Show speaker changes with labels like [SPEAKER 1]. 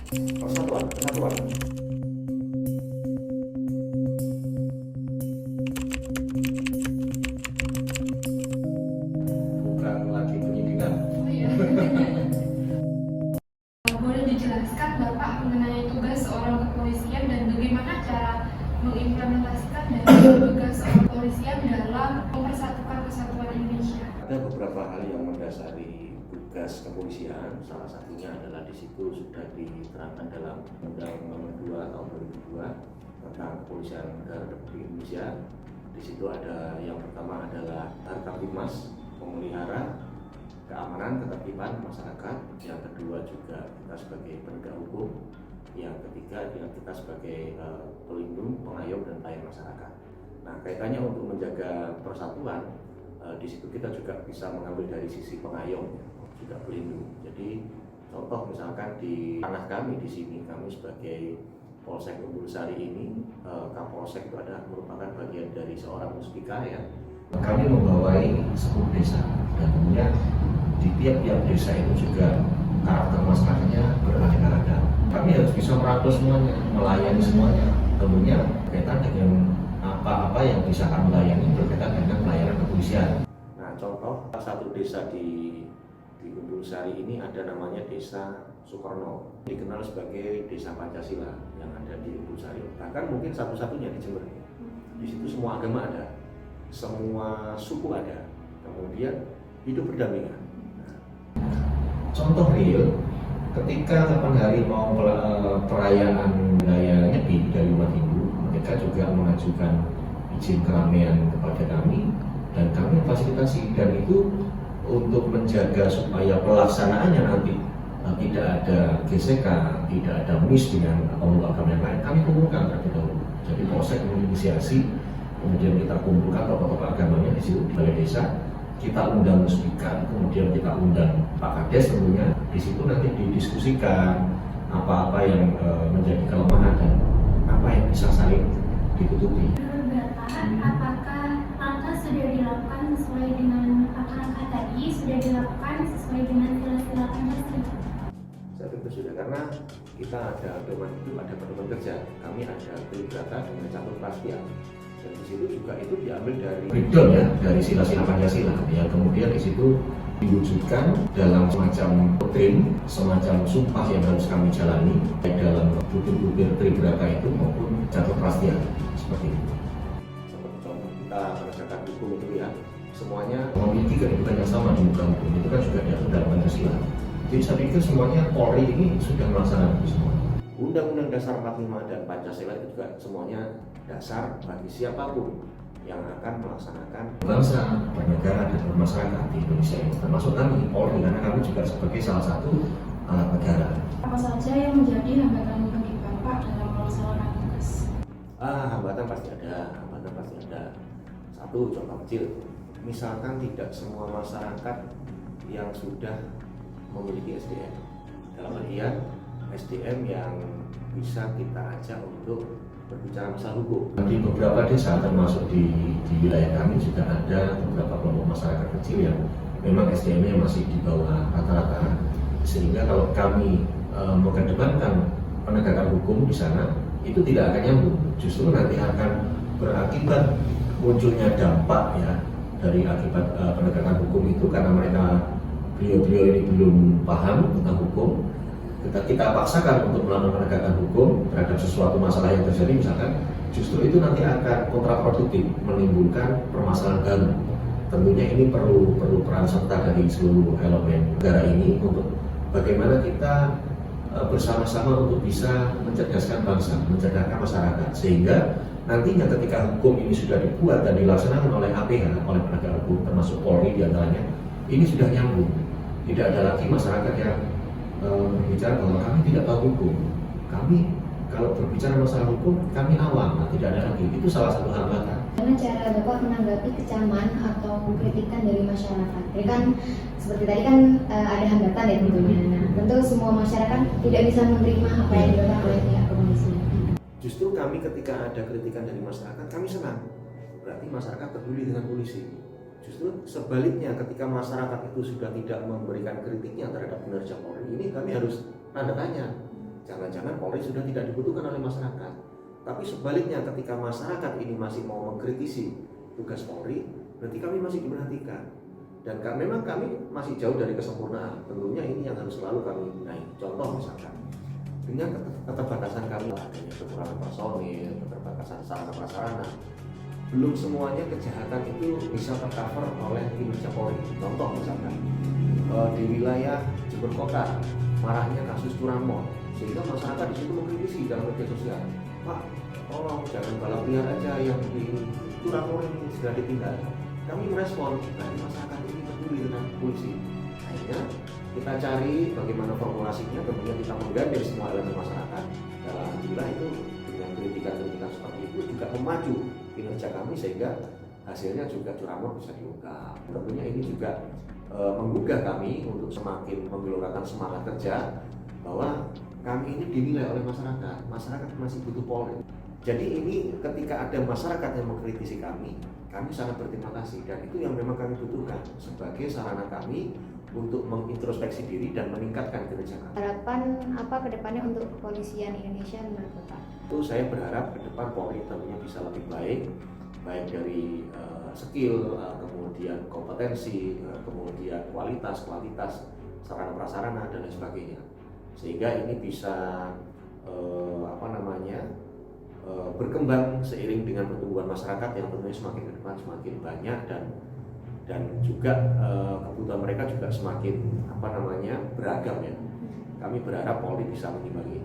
[SPEAKER 1] Persatuan, kesatuan. Bukan lagi penyidikan.
[SPEAKER 2] Oh iya. Boleh dijelaskan Bapak mengenai tugas seorang kepolisian dan bagaimana cara mengimplementasikan dari tugas seorang kepolisian dalam mempersatukan kesatuan Indonesia?
[SPEAKER 1] Ada beberapa hal yang mendasari tugas kepolisian. Salah satunya adalah di situ sudah diterangkan dalam Undang Nomor 2 Tahun 2002 tentang Kepolisian Negara Republik Indonesia. Di situ ada yang pertama adalah Harkaptimas, memelihara keamanan ketertiban masyarakat. Yang kedua juga kita sebagai penegak hukum. Yang ketiga adalah kita sebagai pelindung, pengayom dan pelayan masyarakat. Nah, kaitannya untuk menjaga persatuan, di situ kita juga bisa mengambil dari sisi pengayom, juga pelindung. Jadi contoh misalkan di tanah kami di sini, kami sebagai Polsek Umbul Sari ini, Kapolsek itu adalah merupakan bagian dari seorang muspika ya. Kami membawai 10 desa dan kemudian di tiap-tiap desa itu juga karakter masyarakatnya beraneka-ragam. Kami harus bisa merangkul semuanya, melayani semuanya. Tentunya berkaitan dengan apa-apa yang bisa kami layani berkaitan dengan pelayanan kepolisian. Nah, contoh satu desa di Umbul Sari ini ada namanya Desa Sukorno, dikenal sebagai Desa Pancasila yang ada di Umbul Sari. Bahkan mungkin satu-satunya di Jember. Di situ semua agama ada, semua suku ada, kemudian hidup berdampingan. Contoh real, ketika kapan hari mau perayaan Raya Nyepi dari umat Hindu, mereka juga mengajukan izin keramaian kepada kami dan kami fasilitasi, dan itu untuk menjaga supaya pelaksanaannya nanti tidak ada gesekan, tidak ada miss dengan pemeluk agama yang lain, kami kumpulkan terlebih dahulu. Jadi Polsek menginisiasi, kemudian kita kumpulkan tokoh-tokoh agamanya di situ di balai desa. Kita undang muspika, kemudian kita undang Pak Kades tentunya. Di situ nanti didiskusikan apa-apa yang menjadi kelemahan dan apa yang bisa saling ditutupi.
[SPEAKER 3] Apakah langkah sudah dilakukan sesuai dengan langkah tadi, sudah dilakukan sesuai dengan sila-sila Pancasila?
[SPEAKER 1] Saya pikir sudah, karena kita ada pedoman hidup, ada pedoman kerja. Kami ada Tribrata dengan catur prastia. Dan di situ juga itu diambil dari breakdown ya, dari sila-sila Pancasila yang kemudian di situ diwujudkan dalam semacam doktrin, semacam sumpah yang harus kami jalani baik dalam butir-butir Tribrata itu maupun catur prastia seperti itu. Seperti contoh kita penegakan hukum itu ya, semuanya memiliki kedudukan yang sama di muka hukum, itu kan juga diatur dalam Pancasila. Jadi saya pikir semuanya Polri ini sudah melaksanakan itu semua. Undang-Undang Dasar 45 dan Pancasila itu juga semuanya dasar bagi siapapun yang akan melaksanakan bangsa, bernegara, dan bermasyarakat di Indonesia ini, termasuk kami, Polri, karena kami juga sebagai salah satu alat negara.
[SPEAKER 2] Apa saja yang menjadi hambatan bagi Bapak dalam melaksanakan tugas?
[SPEAKER 1] Hambatan pasti ada. Satu contoh kecil, misalkan tidak semua masyarakat yang sudah memiliki SDM, dalam artian SDM yang bisa kita ajak untuk berbicara masalah hukum. Di beberapa desa termasuk di wilayah kami juga ada beberapa kelompok masyarakat kecil yang memang SDM-nya masih di bawah rata-rata, sehingga kalau kami mengedepankan penegakan hukum di sana itu tidak akan nyambung, justru nanti akan berakibat munculnya dampak ya dari akibat penegakan hukum itu, karena beliau-beliau ini belum paham tentang hukum. Kita paksakan untuk melakukan penegakan hukum terhadap sesuatu masalah yang terjadi misalkan, justru itu nanti akan kontraproduktif, menimbulkan permasalahan baru. Tentunya ini perlu peran serta dari seluruh elemen negara ini untuk bagaimana kita bersama-sama untuk bisa mencerdaskan bangsa, mencerdaskan masyarakat, sehingga nantinya ketika hukum ini sudah dibuat dan dilaksanakan oleh APH, oleh penegak hukum termasuk Polri diantaranya, ini sudah nyambung. Tidak ada lagi masyarakat yang berbicara bahwa kami tidak tahu hukum, kami kalau berbicara masalah hukum kami awam, tidak ada lagi. Itu salah satu hambatan.
[SPEAKER 3] Bagaimana cara Bapak menanggapi kecaman atau kritikan dari masyarakat? Jadi kan seperti tadi kan ada hambatan ya tentunya. Nah, tentu semua masyarakat tidak bisa menerima apa yang dilakukan oleh pihak kepolisian.
[SPEAKER 1] Justru kami ketika ada kritikan dari masyarakat, kami senang. Berarti masyarakat peduli dengan polisi. Justru sebaliknya, ketika masyarakat itu sudah tidak memberikan kritiknya terhadap kinerja Polri, ini kami harus tanda tanya. jangan-jangan Polri sudah tidak dibutuhkan oleh masyarakat. Tapi sebaliknya ketika masyarakat ini masih mau mengkritisi tugas Polri, berarti kami masih diperhatikan. Dan memang kami masih jauh dari kesempurnaan. Tentunya ini yang harus selalu kami benahi. Contoh misalkan dengan keterbatasan kami, adanya kekurangan personil, keterbatasan sarana prasarana, belum semuanya kejahatan itu bisa tercover oleh kinerja Polri. Contoh misalkan di wilayah Jember Kota maraknya kasus curanmor, sehingga masyarakat di situ mengkritisi dalam media sosial, Pak, tolong jangan balap liar aja yang di curanmor ini segera ditindak. Kami merespon, berarti masyarakat ini peduli dengan polisi. Akhirnya kita cari bagaimana formulasinya, kemudian kita menggandeng semua elemen masyarakat. Dan alhamdulillah itu dengan kritikan-kritikan seperti itu juga memacu kinerja kami sehingga hasilnya juga curanmor bisa diungkap. Tentunya ini juga menggugah kami untuk semakin menggelorakan semangat kerja bahwa kami ini dinilai oleh masyarakat masih butuh Polri. Jadi ini ketika ada masyarakat yang mengkritisi kami sangat berterima kasih dan itu yang memang kami butuhkan sebagai sarana kami untuk mengintrospeksi diri dan meningkatkan kinerja kami.
[SPEAKER 3] Harapan apa ke depannya untuk kepolisian Indonesia menurut Bapak?
[SPEAKER 1] Itu saya berharap ke depan Polri tentunya bisa lebih baik dari skill, kemudian kompetensi, kemudian kualitas sarana prasarana dan lain sebagainya, sehingga ini bisa berkembang seiring dengan pertumbuhan masyarakat yang tentunya semakin ke depan semakin banyak dan juga kebutuhan mereka juga semakin beragam ya. Kami berharap Polri bisa mengimbangi.